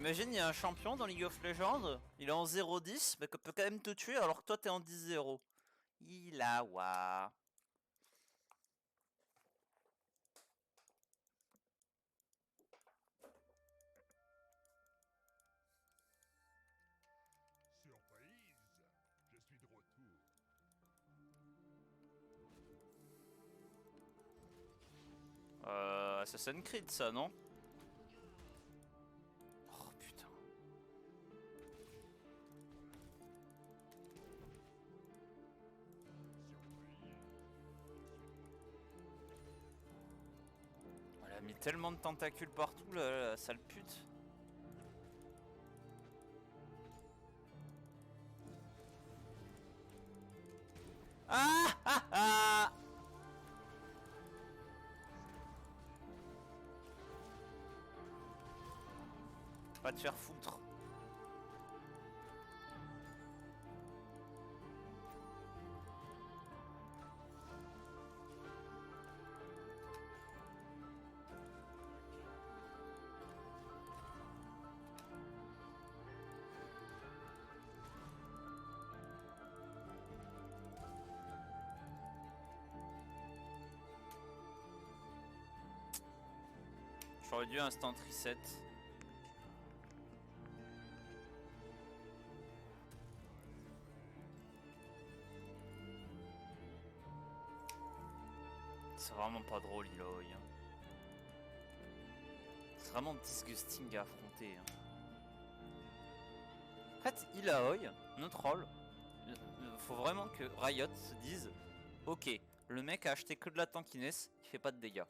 Imagine, il y a un champion dans League of Legends, il est en 0-10, mais peut quand même te tuer alors que toi t'es en 10-0. Ilawa. Surprise! Je suis de retour. Assassin's Creed ça, non? Oh putain. Elle a mis tellement de tentacules partout, la sale pute. Ah ah ah! Va te faire foutre. J'aurais dû instant reset. C'est vraiment pas drôle, Iloy. C'est vraiment disgusting à affronter. En fait, Ilaoi, notre rôle, faut vraiment que Riot se dise ok, le mec a acheté que de la tankiness, il fait pas de dégâts.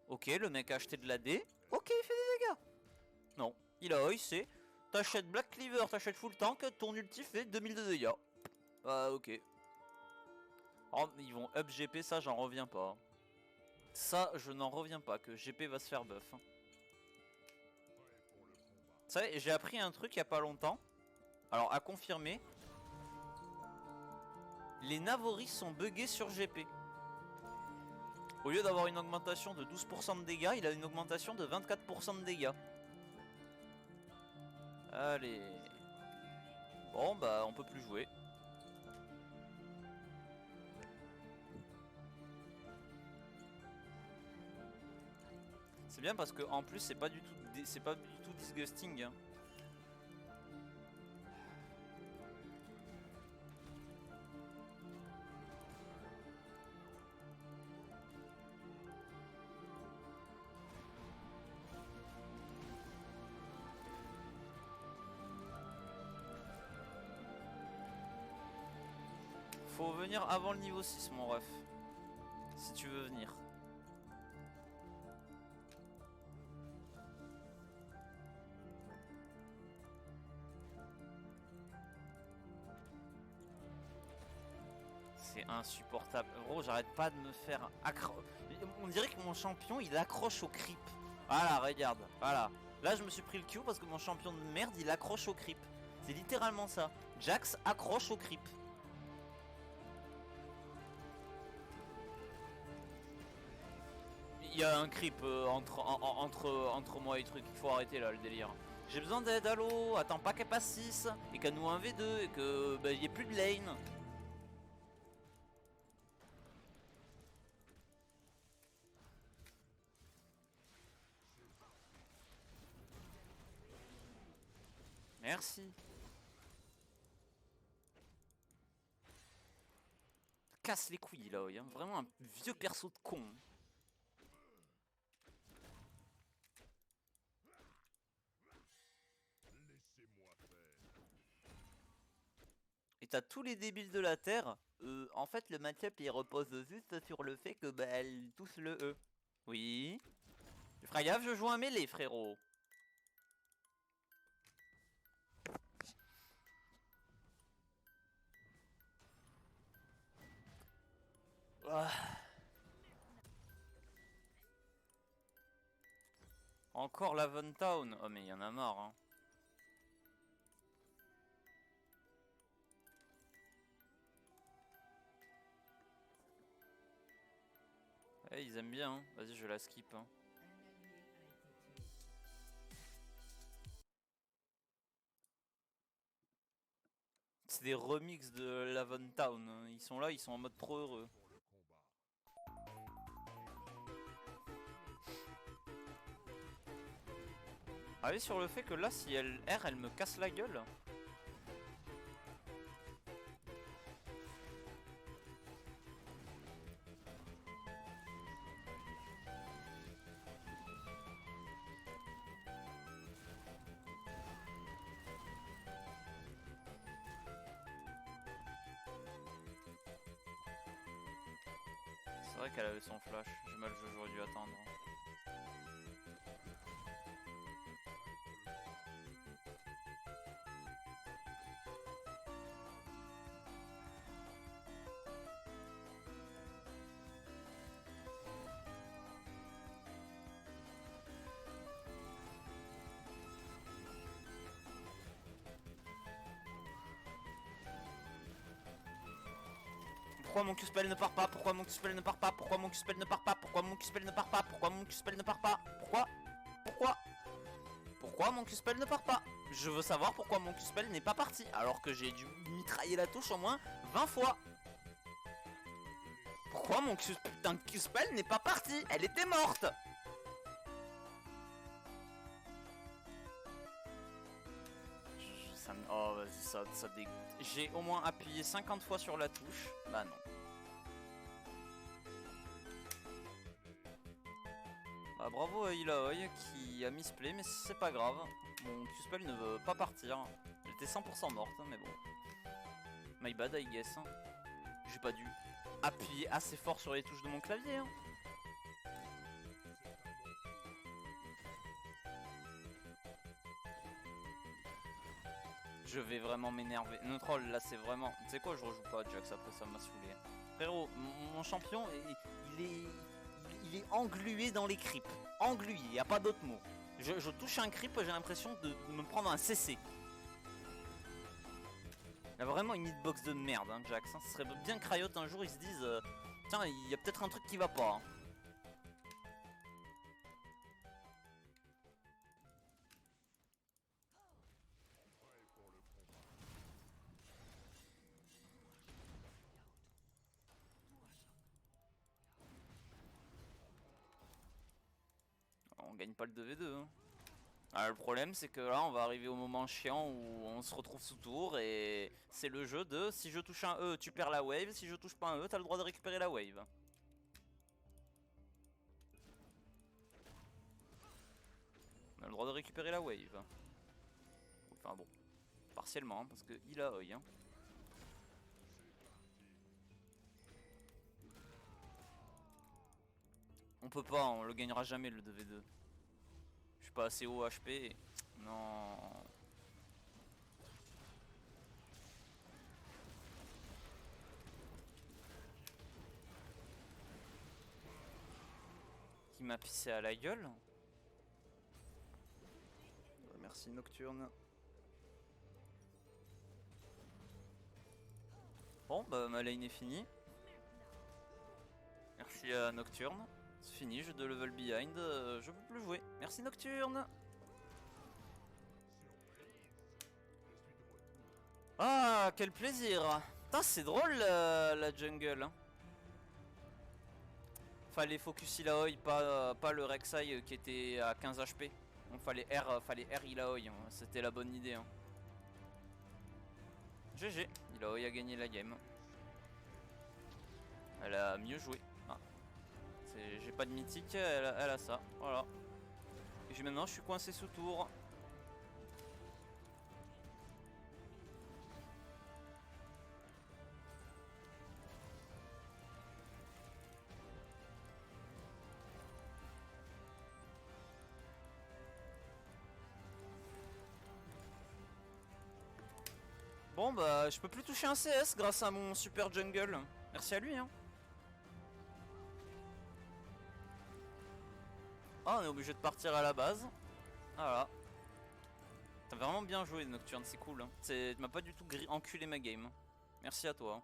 Ok, le mec a acheté de la D, ok, il fait des dégâts. Non, Ilaoi, c'est t'achètes Black Cleaver, t'achètes full tank, ton ulti fait 2000 de dégâts. Ah, ok. Alors, ils vont up GP, ça j'en reviens pas. Ça, je n'en reviens pas, que GP va se faire buff. Vous savez, j'ai appris un truc il y a pas longtemps. Alors, à confirmer. Les Navoris sont buggés sur GP. Au lieu d'avoir une augmentation de 12% de dégâts, il a une augmentation de 24% de dégâts. Allez. Bon, bah, on peut plus jouer. C'est bien parce que en plus, c'est pas du tout disgusting. Hein. Faut venir avant le niveau 6, mon ref. Si tu veux venir. C'est insupportable. Gros, j'arrête pas de me faire accrocher. On dirait que mon champion, il accroche au creep. Voilà, regarde. Voilà. Là, je me suis pris le Q parce que mon champion de merde, il accroche au creep. C'est littéralement ça. Jax accroche au creep. Il y a un creep entre moi et truc. Il faut arrêter là le délire. J'ai besoin d'aide, allô. Attends pas qu'elle passe 6 et qu'elle nous 1v2 et que bah, y ait plus de lane. Merci. Casse les couilles là, hein. Vraiment un vieux perso de con. Laissez-moi faire. Et t'as tous les débiles de la terre. En fait, le match-up il repose juste sur le fait que bah elle touche le E. Oui. Tu feras gaffe, je joue un mêlée, frérot. Ah. Encore Town. Oh mais il y en a marre hein. Ouais, ils aiment bien hein. Vas-y je la skip hein. C'est des remixes de Lavon Town. Ils sont là, ils sont en mode trop heureux. Allez sur le fait que là, si elle R, elle me casse la gueule. C'est vrai qu'elle avait son flash. J'ai mal joué, j'aurais dû attendre. Pourquoi mon Q-spell ne part pas? Pourquoi mon Q-spell ne part pas? Pourquoi mon Q-spell ne part pas? Pourquoi mon Q-spell ne part pas? Pourquoi mon Q-spell ne part pas? Pourquoi mon Q-spell ne part pas? Je veux savoir pourquoi mon Q-spell n'est pas parti alors que j'ai dû mitrailler la touche au moins 20 fois. Pourquoi mon putain de Q-spell n'est pas parti? Elle était morte. Oh vas-y, ça dégoûte. J'ai au moins appuyé 50 fois sur la touche. Bah non. Bah bravo à Ilaoi qui a misplay, mais c'est pas grave. Mon Q-spell ne veut pas partir. Elle était 100% morte, mais bon. My bad I guess. J'ai pas dû appuyer assez fort sur les touches de mon clavier. Hein. Je vais vraiment m'énerver. No troll là c'est vraiment... Tu sais quoi, je rejoue pas Jax après, ça m'a saoulé. Frérot, mon champion, il est englué dans les creeps. Englué, y a pas d'autre mot. Je touche un creep, j'ai l'impression de me prendre un CC. Il a vraiment une hitbox de merde, hein, Jax. Ce serait bien que Riot un jour ils se disent tiens, il y a peut-être un truc qui va pas. Hein. On gagne pas le 2v2. Hein. Alors, le problème c'est que là on va arriver au moment chiant où on se retrouve sous tour et c'est le jeu de si je touche un E tu perds la wave, si je touche pas un E t'as le droit de récupérer la wave. On a le droit de récupérer la wave. Enfin bon, partiellement hein, parce que il a œil. Hein. On peut pas, on le gagnera jamais le 2v2. Je suis pas assez haut HP. Non. Qui m'a pissé à la gueule. Merci Nocturne. Bon bah ma lane est finie. Merci à Nocturne. C'est fini, jeu de level behind, je peux plus jouer. Merci Nocturne. Ah quel plaisir. Putain c'est drôle la jungle. Hein. Fallait focus Ilaoi, pas le Rek'Sai qui était à 15 HP. Donc fallait R Ilaoi, hein. C'était la bonne idée. Hein. GG, Ilaoi a gagné la game. Elle a mieux joué. Ah. J'ai pas de mythique, elle a ça. Voilà. Et maintenant je suis coincé sous tour. Bon bah je peux plus toucher un CS grâce à mon super jungle. Merci à lui hein. Ah on est obligé de partir à la base. Voilà. T'as vraiment bien joué Nocturne, c'est cool. Hein. Tu m'as pas du tout enculé ma game. Merci à toi.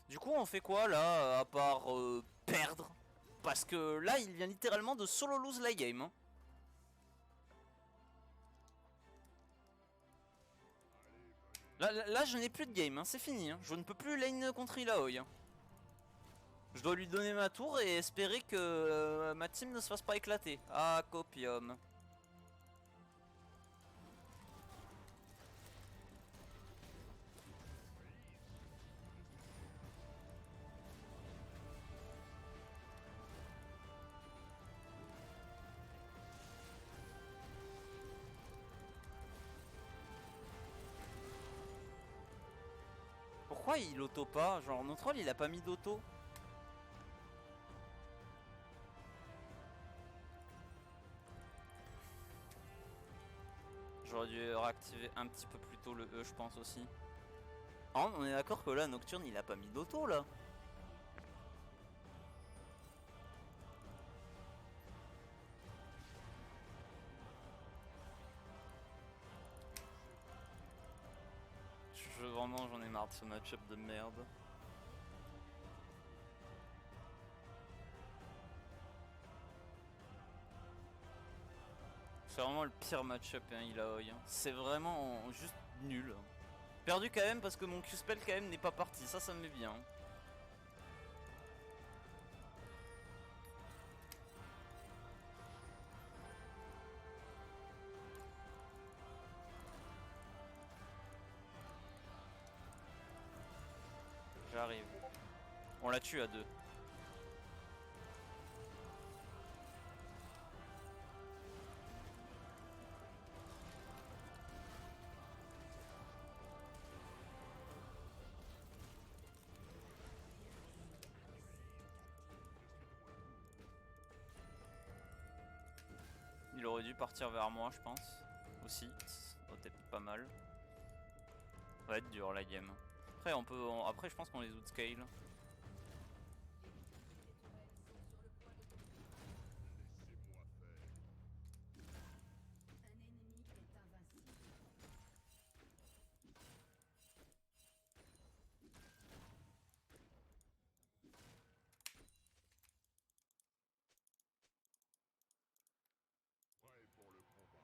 Du coup on fait quoi là à part perdre? Parce que là il vient littéralement de solo lose la game. Hein. Là, je n'ai plus de game, hein, c'est fini. Hein. Je ne peux plus lane contre Illaoi. Hein. Je dois lui donner ma tour et espérer que ma team ne se fasse pas éclater. Ah, copium. Pourquoi il auto pas? Genre, notre troll il a pas mis d'auto. J'aurais dû réactiver un petit peu plus tôt le E, je pense aussi. Ah, on est d'accord que là, Nocturne il a pas mis d'auto là. Vraiment, j'en ai marre de ce match-up de merde. C'est vraiment le pire match-up, hein, Illaoi. Hein. C'est vraiment juste nul. Perdu quand même parce que mon Q-spell quand même n'est pas parti. Ça me met bien. J'arrive. On la tue à deux. Il aurait dû partir vers moi, je pense. Aussi. Ça aurait été pas mal. Ça va être dur la game. Après, après je pense qu'on les outscale. Prêt pour le combat.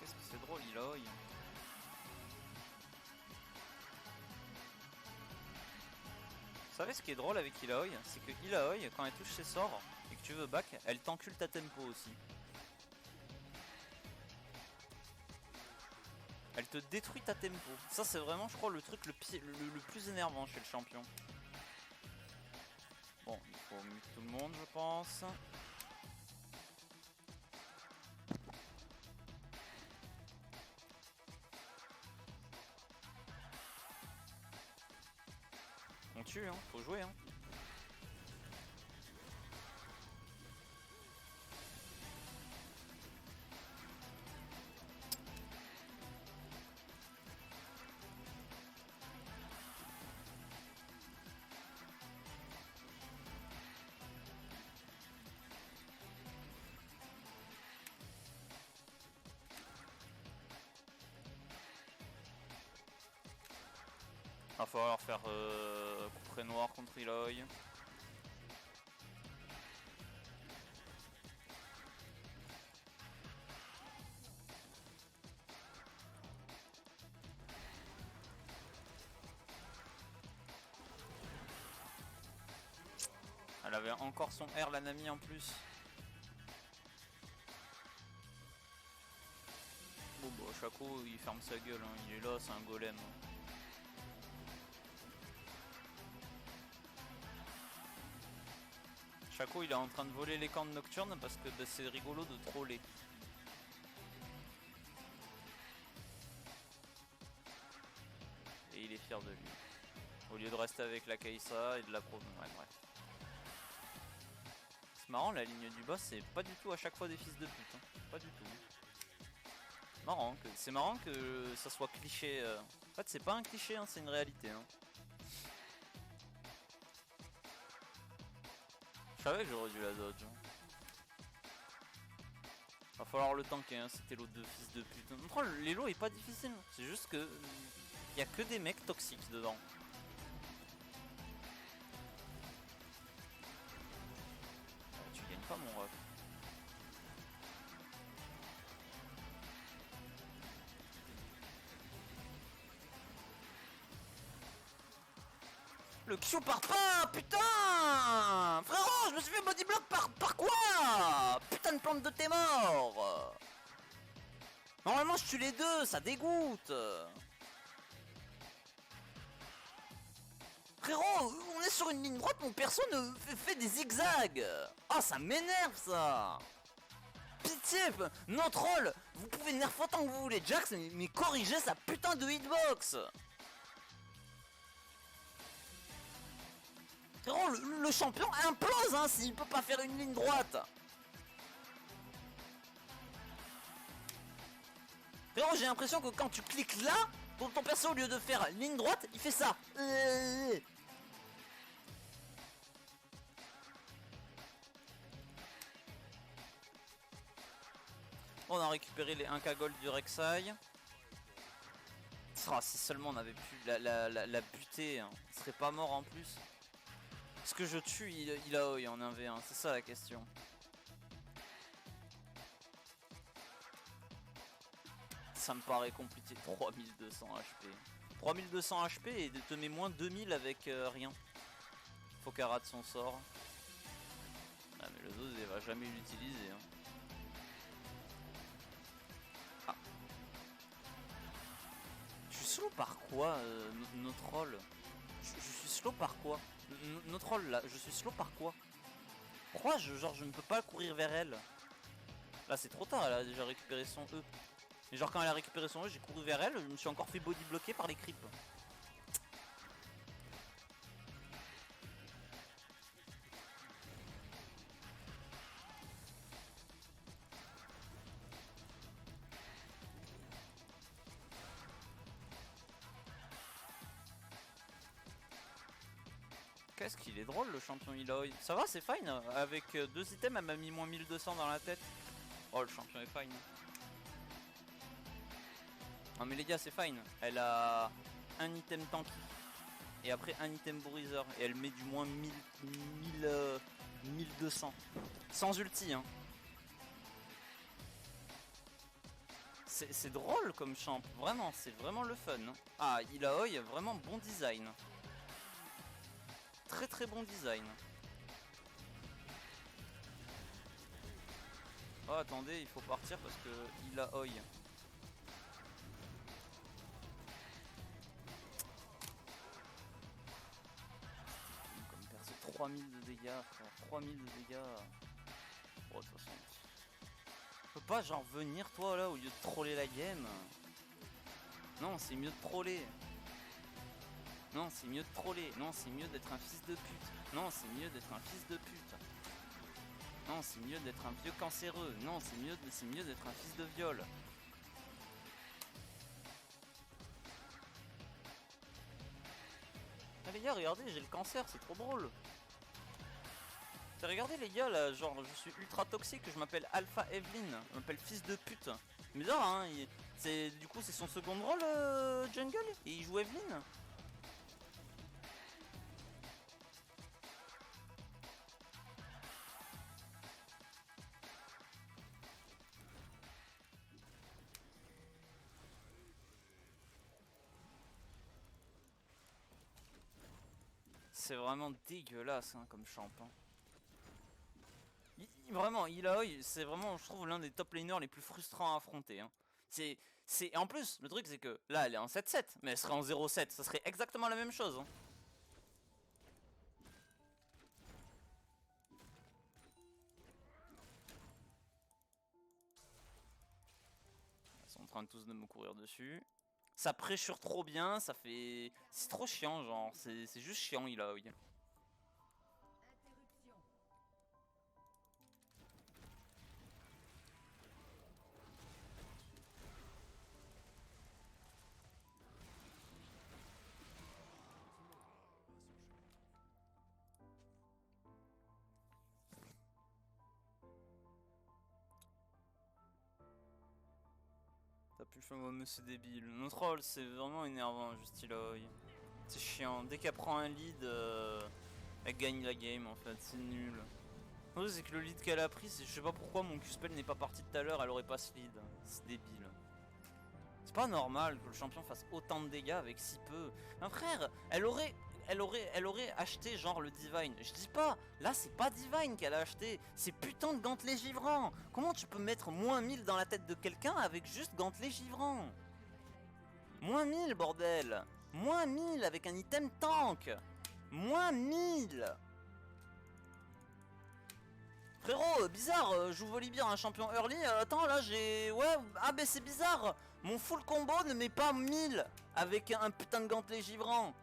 Qu'est-ce que c'est drôle, Illaoi. Vous savez ce qui est drôle avec Illaoi? C'est que Illaoi, quand elle touche ses sorts et que tu veux back, elle t'encule ta tempo aussi. Elle te détruit ta tempo. Ça c'est vraiment je crois le truc le plus énervant chez le champion. Bon, il faut mute tout le monde je pense. On tue hein, faut jouer hein. Va falloir faire couperet noir contre Illaoi. Elle avait encore son R la Nami en plus. Bon bah Shaco il ferme sa gueule, hein. Il est là, c'est un golem. Hein. Shaco il est en train de voler les camps de Nocturne parce que bah, c'est rigolo de troller. Et il est fier de lui. Au lieu de rester avec la Kai'Sa et de la pro... Ouais bref. marrant, la ligne du boss, c'est pas du tout à chaque fois des fils de pute. Hein. Pas du tout. Marrant, c'est marrant que ça soit cliché. En fait, c'est pas un cliché, hein, c'est une réalité. Hein. Je savais que j'aurais dû la dodge. Hein. Va falloir le tanker, hein, c'était l'autre de fils de pute. L'élo est pas difficile, c'est juste que y a que des mecs toxiques dedans. Tu gagnes pas mon ref. Le Q part pas, putain! Frérot, je me suis fait bodyblock par quoi? Putain de plante de tes morts! Normalement je tue les deux, ça dégoûte! Frérot, on est sur une ligne droite, mon perso ne fait des zigzags! Ah, ça m'énerve ça! Pitié! Non troll! Vous pouvez nerf autant que vous voulez Jax, mais corrigez sa putain de hitbox! Frérot, le champion implose hein, s'il peut pas faire une ligne droite. Frérot, j'ai l'impression que quand tu cliques là, ton perso au lieu de faire ligne droite, il fait ça. On a récupéré les 1k gold du Rek'Sai. Oh, si seulement on avait pu la buter, hein. Il serait pas mort en plus. Est-ce que je tue il a en 1v1? C'est ça la question. Ça me paraît compliqué. 3200 HP. 3200 HP et te met moins 2000 avec rien. Faut qu'elle rate son sort. Ah mais le dos il va jamais l'utiliser. Hein. Ah. Je suis slow par quoi notre troll? Je suis slow par quoi? Notre troll là, je suis slow par quoi? Pourquoi je ne peux pas courir vers elle? Là c'est trop tard, elle a déjà récupéré son E. Mais genre quand elle a récupéré son E, j'ai couru vers elle, je me suis encore fait body bloquer par les creeps. Qu'est-ce qu'il est drôle le champion Illaoi. Ça va, c'est fine. Avec 2 items, elle m'a mis moins 1200 dans la tête. Oh, le champion est fine. Non mais les gars, c'est fine. Elle a un item tanky. Et après un item bruiser. Et elle met du moins 1200. Sans ulti, hein. C'est drôle comme champ. Vraiment, c'est vraiment le fun. Hein. Ah, Illaoi, vraiment bon design. Très très bon design. Oh attendez, il faut partir parce que il a Oi. Comme perso 3000 de dégâts, frère. 3000 de dégâts. Oh de toute façon. Tu peux pas genre venir toi là au lieu de troller la game. Non, c'est mieux de troller. Non, c'est mieux de troller. Non, c'est mieux d'être un fils de pute. Non, c'est mieux d'être un fils de pute. Non, c'est mieux d'être un vieux cancéreux. Non, c'est mieux d'être un fils de viol. Ah les gars, regardez, j'ai le cancer, c'est trop drôle. Regardez les gars là, genre je suis ultra toxique, je m'appelle Alpha Evelyn, je m'appelle fils de pute. Mais non, hein, du coup c'est son second rôle jungle et il joue Evelyn. C'est vraiment dégueulasse hein, comme champ. Hein. Vraiment, Illaoi, c'est vraiment, je trouve, l'un des top laners les plus frustrants à affronter. Hein. En plus, le truc c'est que là elle est en 7-7, mais elle serait en 0-7, ça serait exactement la même chose. Hein. Ils sont en train de tous de me courir dessus. Ça pressure trop bien, ça fait... C'est trop chiant, genre, c'est juste chiant Illaoi. Putain, ouais, mais c'est débile. Notre troll, c'est vraiment énervant, juste Illaoi. C'est chiant. Dès qu'elle prend un lead, elle gagne la game en fait. C'est nul. Le c'est que le lead qu'elle a pris, je sais pas pourquoi mon Q-spell n'est pas parti tout à l'heure, elle aurait pas ce lead. C'est débile. C'est pas normal que le champion fasse autant de dégâts avec si peu. Un frère, elle aurait acheté genre le Divine. Je dis pas, là c'est pas Divine qu'elle a acheté, c'est putain de gantelet givrant. Comment tu peux mettre moins 1000 dans la tête de quelqu'un avec juste gantelet givrant? Moins 1000 bordel. Moins 1000 avec un item tank. Moins 1000. Frérot, bizarre, je vous volis bien un champion early, attends là j'ai... Ouais, ah ben c'est bizarre. Mon full combo ne met pas 1000 avec un putain de gantelet givrant.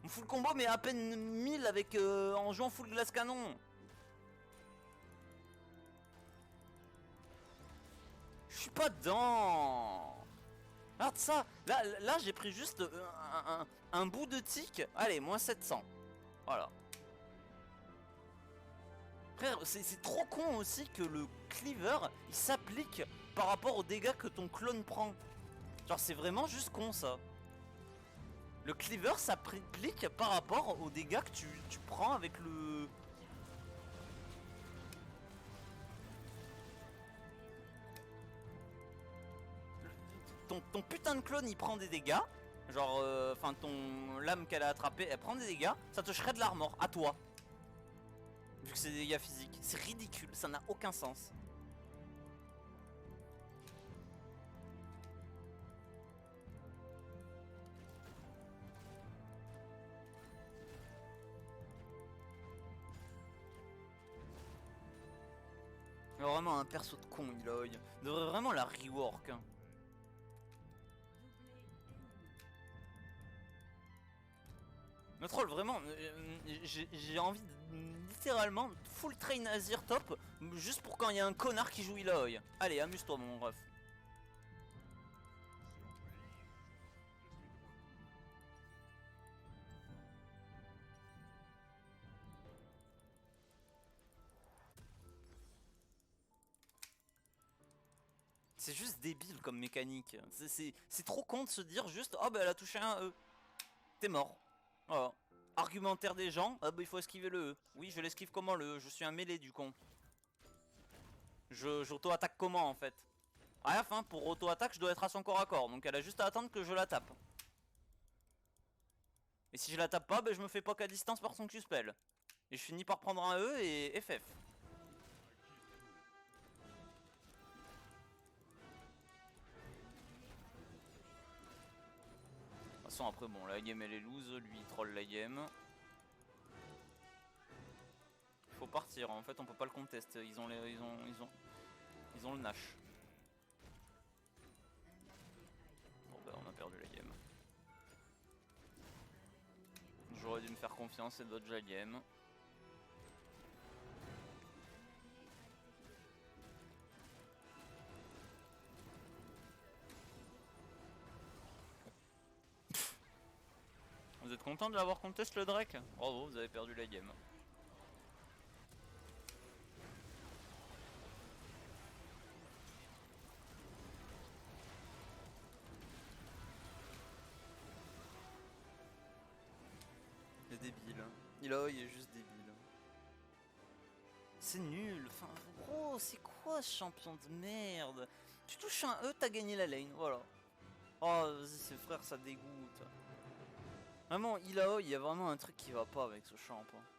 Mon full combo met à peine 1000 avec en jouant full glace canon. Je suis pas dedans. Regarde ça. Là j'ai pris juste un bout de tic. Allez, moins 700. Voilà. Frère, c'est trop con aussi que le cleaver il s'applique par rapport aux dégâts que ton clone prend. Genre c'est vraiment juste con ça. Le cleaver s'applique par rapport aux dégâts que tu prends avec le... Ton putain de clone il prend des dégâts. Genre, enfin ton lame qu'elle a attrapée, elle prend des dégâts. Ça te shred l'armor, à toi. Vu que c'est des dégâts physiques. C'est ridicule, ça n'a aucun sens. Vraiment un perso de con, Illaoi. Devrait vraiment la rework. Hein. Le troll, vraiment, j'ai envie de littéralement full train Azir top juste pour quand il y a un connard qui joue Illaoi. Allez, amuse-toi, mon ref. C'est juste débile comme mécanique. C'est trop con de se dire juste oh bah elle a touché un E. T'es mort. Voilà. Argumentaire des gens, ah bah il faut esquiver le E. Oui, je l'esquive comment le E? Je suis un mêlé du con. J'auto-attaque comment en fait? À la fin, pour auto-attaque, je dois être à son corps à corps. Donc elle a juste à attendre que je la tape. Et si je la tape pas, bah je me fais poke à distance par son Q-spell. Et je finis par prendre un E et FF. De toute façon après bon la game elle est loose, lui il troll la game. Faut partir, en fait on peut pas le contest, ils ont le Nash. Bon bah on a perdu la game. J'aurais dû me faire confiance et dodge la game. Vous êtes content de l'avoir contest le Drake? Bravo, vous avez perdu la game. Il est débile. Il est juste débile. C'est nul. Enfin, gros, c'est quoi ce champion de merde? Tu touches un E, t'as gagné la lane, voilà. Oh, vas-y, c'est frère, ça dégoûte. Vraiment, il y a vraiment un truc qui va pas avec ce champ. Hein.